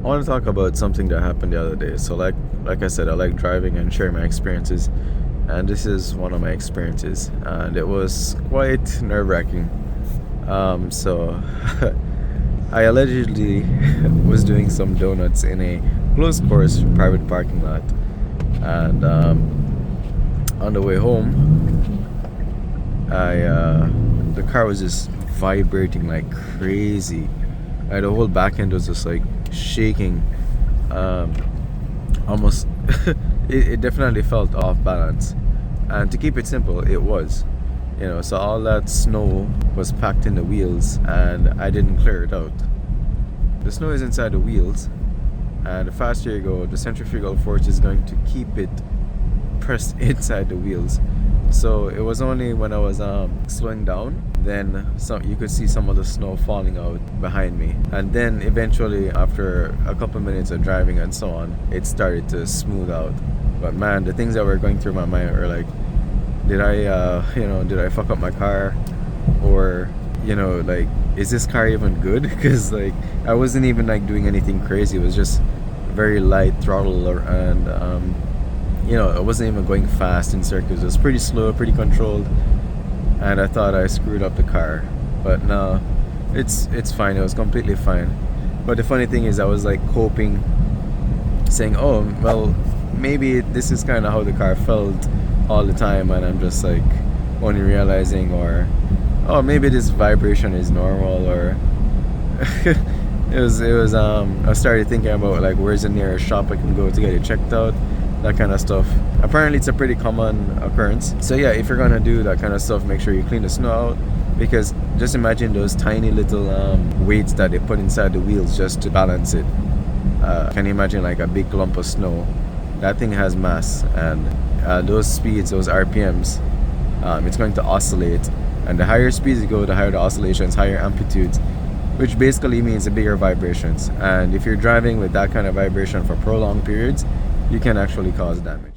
want to talk about something that happened the other day. So like I said, I like driving and sharing my experiences, and this is one of my experiences, and it was quite nerve-wracking. So I allegedly was doing some donuts in a closed course private parking lot, and on the way home, the car was just vibrating like crazy. The whole back end was just like shaking, almost. it definitely felt off balance, and to keep it simple, it was, so all that snow was packed in the wheels and I didn't clear it out. The snow is inside the wheels, and the faster you go, the centrifugal force is going to keep it pressed inside the wheels. So it was only when I was slowing down, then you could see some of the snow falling out behind me, and then eventually after a couple minutes of driving and so on, it started to smooth out. But man, the things that were going through my mind were like, did I fuck up my car, or like, is this car even good? Because like I wasn't even like doing anything crazy. It was just very light throttle, and I wasn't even going fast in circles. It was pretty slow, pretty controlled, and I thought I screwed up the car. But no, it's fine. It was completely fine. But the funny thing is, I was like coping, saying, oh well, maybe this is kind of how the car felt all the time, and I'm just like only realizing, or oh, maybe this vibration is normal, or it was I started thinking about like, where's the nearest shop I can go to get it checked out, that kind of stuff. Apparently it's a pretty common occurrence. So yeah, if you're gonna do that kind of stuff, make sure you clean the snow out, because just imagine those tiny little weights that they put inside the wheels just to balance it. Can you imagine like a big lump of snow? That thing has mass, and those speeds, those RPMs, it's going to oscillate, and the higher speeds you go, the higher the oscillations, higher amplitudes, which basically means the bigger vibrations. And if you're driving with that kind of vibration for prolonged periods, you can actually cause damage.